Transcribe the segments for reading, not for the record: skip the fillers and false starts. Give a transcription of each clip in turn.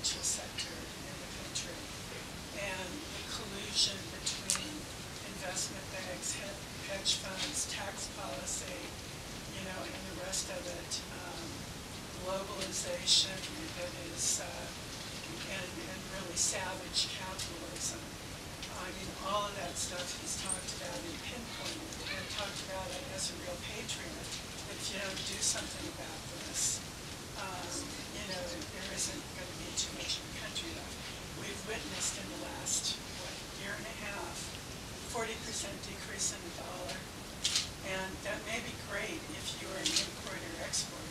financial sector in the country, and the collusion between investment banks, hedge funds, tax policy, you know, and the rest of it, globalization that is, and really savage capitalism. I mean, all of that stuff is talked about and pinpointed and talked about as a real patriot. If you don't do something about this, you know, there isn't going to be too much of a country left. We've witnessed in the last, what, year and a half, 40% decrease in the dollar. And that may be great if you are an importer-exporter.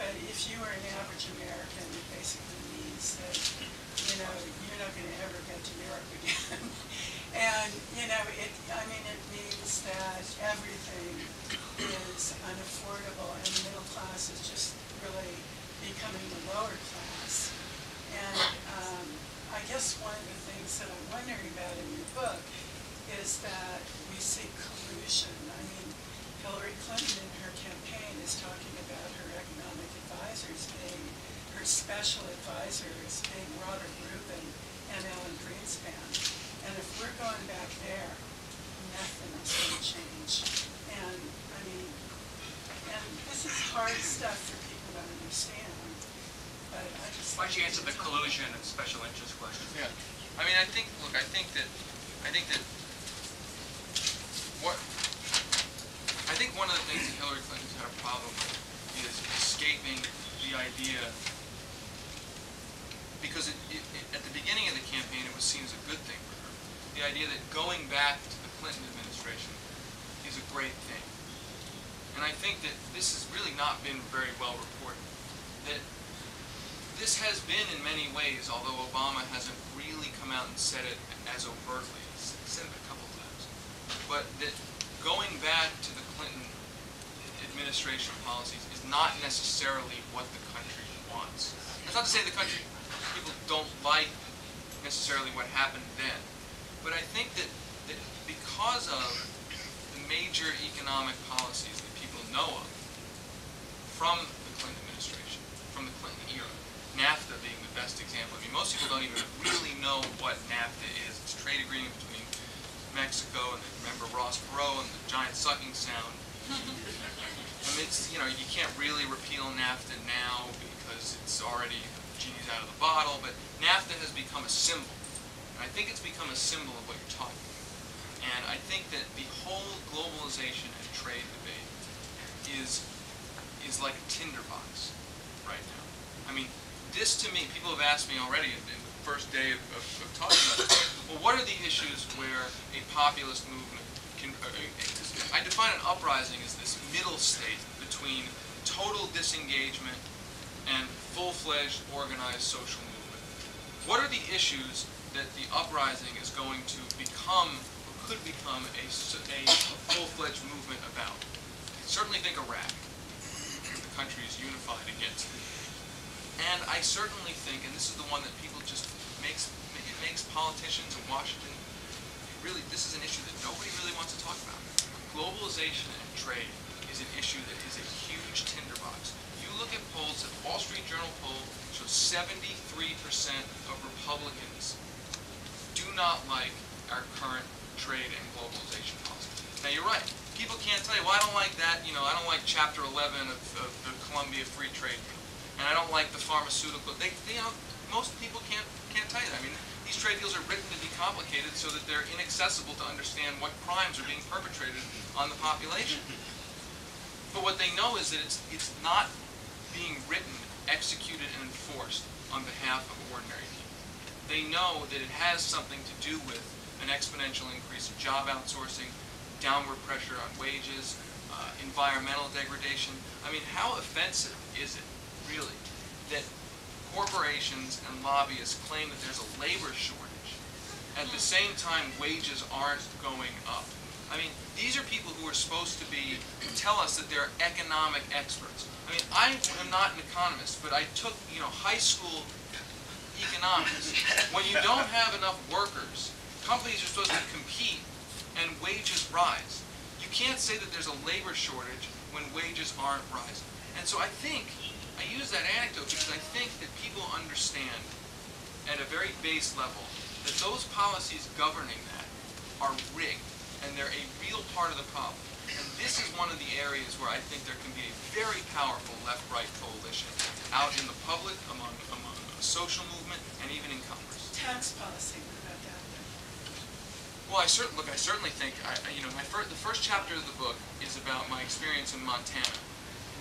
But if you are an average American, it basically means that, you know, you're not going to ever get to Europe again. And, you know, I mean, it means that everything is unaffordable, and the middle class is just really becoming the lower class. And I guess one of the things that I'm wondering about in your book is that we see collusion. I mean, Hillary Clinton in her campaign is talking about her economic advisors being, her special advisors being Robert Rubin and Alan Greenspan. And if we're going back there, nothing is going to change. And I mean, and this is hard stuff for people to understand. But I just why don't you answer the collusion and special interest question? Yeah. I mean, I think one of the things that Hillary Clinton's had a problem with is escaping the idea, because at the beginning of the campaign it was seen as a good thing for her. The idea that going back to the Clinton administration is a great thing. And I think that this has really not been very well reported. That this has been in many ways, although Obama hasn't really come out and said it as overtly, he's said it a couple times, but that going back to the Clinton administration policies is not necessarily what the country wants. That's not to say the country, people don't like necessarily what happened then, but I think that because of the major economic policies that people know of from the Clinton administration, from the Clinton era, NAFTA being the best example. I mean, most people don't even really know what NAFTA is. It's a trade agreement between Mexico and, remember, Ross Perot and the giant sucking sound. I mean, it's, you know, you can't really repeal NAFTA now because it's already, genie's out of the bottle, but NAFTA has become a symbol. And I think it's become a symbol of what you're talking about. And I think that the whole globalization and trade debate is like a tinderbox right now. I mean, this to me, people have asked me already in the first day of talking about it, well, what are the issues where a populist movement can, I define an uprising as this middle state between total disengagement and full-fledged organized social movement. What are the issues that the uprising is going to become, or could become, a full-fledged movement about? I certainly think Iraq. The country is unified against it. And I certainly think, and this is the one that people just makes politicians in Washington, really, this is an issue that nobody really wants to talk about. Globalization and trade is an issue that is a huge tinderbox. You look at polls, the Wall Street Journal poll shows 73% of Republicans do not like our current trade and globalization policy. Now, you're right. People can't tell you, well, I don't like that, you know, I don't like Chapter 11 of the Columbia Free Trade Deal. And I don't like the pharmaceutical. You know, most people can't tell you that. I mean, these trade deals are written to be complicated so that they're inaccessible to understand what crimes are being perpetrated on the population. But what they know is that it's not being written, executed, and enforced on behalf of ordinary people. They know that it has something to do with an exponential increase in job outsourcing, downward pressure on wages, environmental degradation. I mean, how offensive is it, really, that corporations and lobbyists claim that there's a labor shortage, at the same time wages aren't going up? I mean, these are people who are supposed to tell us that they're economic experts. I mean, I am not an economist, but I took, you know, high school economics. When you don't have enough workers, companies are supposed to compete and wages rise. You can't say that there's a labor shortage when wages aren't rising. And so I think I use that anecdote because I think that people understand at a very base level that those policies governing that are rigged, and they're a real part of the problem. And this is one of the areas where I think there can be a very powerful left-right coalition out in the public, among the social movement, and even in Congress. Tax policy, what about that then? Well, I certainly think, the first chapter of the book is about my experience in Montana,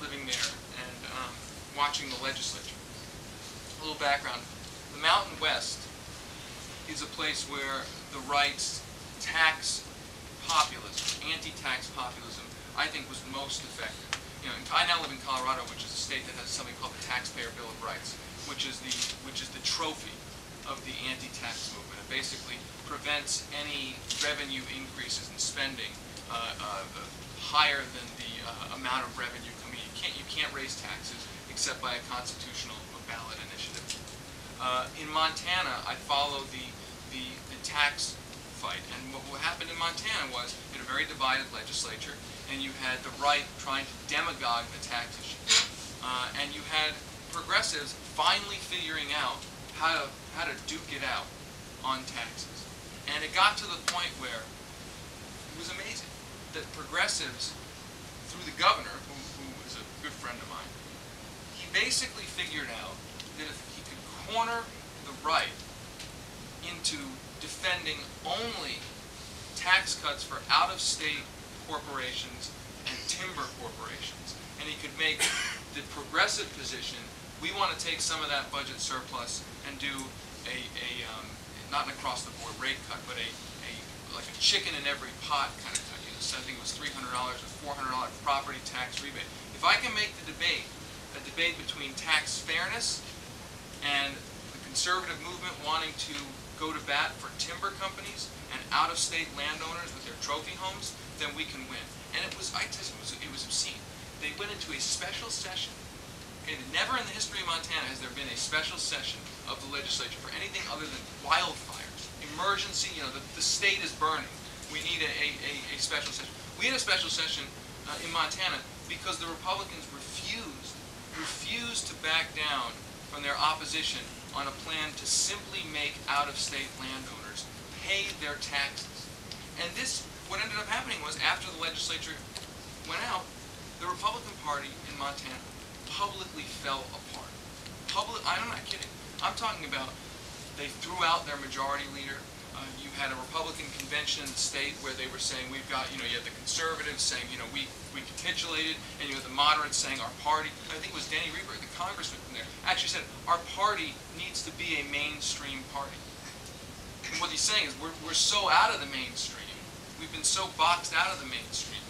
living there and watching the legislature. A little background: the Mountain West is a place where the right's tax populism, anti-tax populism, I think was most effective. I now live in Colorado, which is a state that has something called the Taxpayer Bill of Rights, which is the trophy of the anti-tax movement. It basically prevents any revenue increases in spending higher than the amount of revenue coming in. You can't raise taxes except by a constitutional ballot initiative. In Montana, I followed the tax fight, and what happened in Montana was you had a very divided legislature, and you had the right trying to demagogue the tax issue, and you had progressives finally figuring out how to duke it out on taxes. And it got to the point where it was amazing that progressives, through the governor, who is a good friend of mine, he basically figured out that if he could corner the right into defending only tax cuts for out-of-state corporations and timber corporations, and he could make the progressive position, we want to take some of that budget surplus and do not an across-the-board rate cut, but like a chicken in every pot kind of cut. So I think it was $300 or $400 property tax rebate. If I can make the debate a debate between tax fairness and the conservative movement wanting to go to bat for timber companies and out-of-state landowners with their trophy homes, then we can win. And it was obscene. They went into a special session. Okay, never in the history of Montana has there been a special session of the legislature for anything other than wildfires, emergency. The state is burning. We need a special session. We had a special session in Montana because the Republicans refused to back down from their opposition on a plan to simply make out-of-state landowners pay their taxes. And what ended up happening was, after the legislature went out, the Republican Party in Montana publicly fell apart. I'm not kidding. I'm talking about they threw out their majority leader. You had a Republican convention in the state where they were saying, we've got, you had the conservatives saying, we capitulated, and you had the moderates saying our party, I think it was Danny Reber, the congressman from there, actually said, our party needs to be a mainstream party. And what he's saying is, we're so out of the mainstream, we've been so boxed out of the mainstream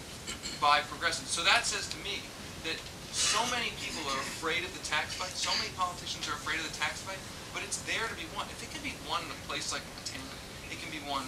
by progressives. So that says to me that so many people are afraid of the tax fight, so many politicians are afraid of the tax fight, but it's there to be won. If it can be won in a place like Montana, it can be won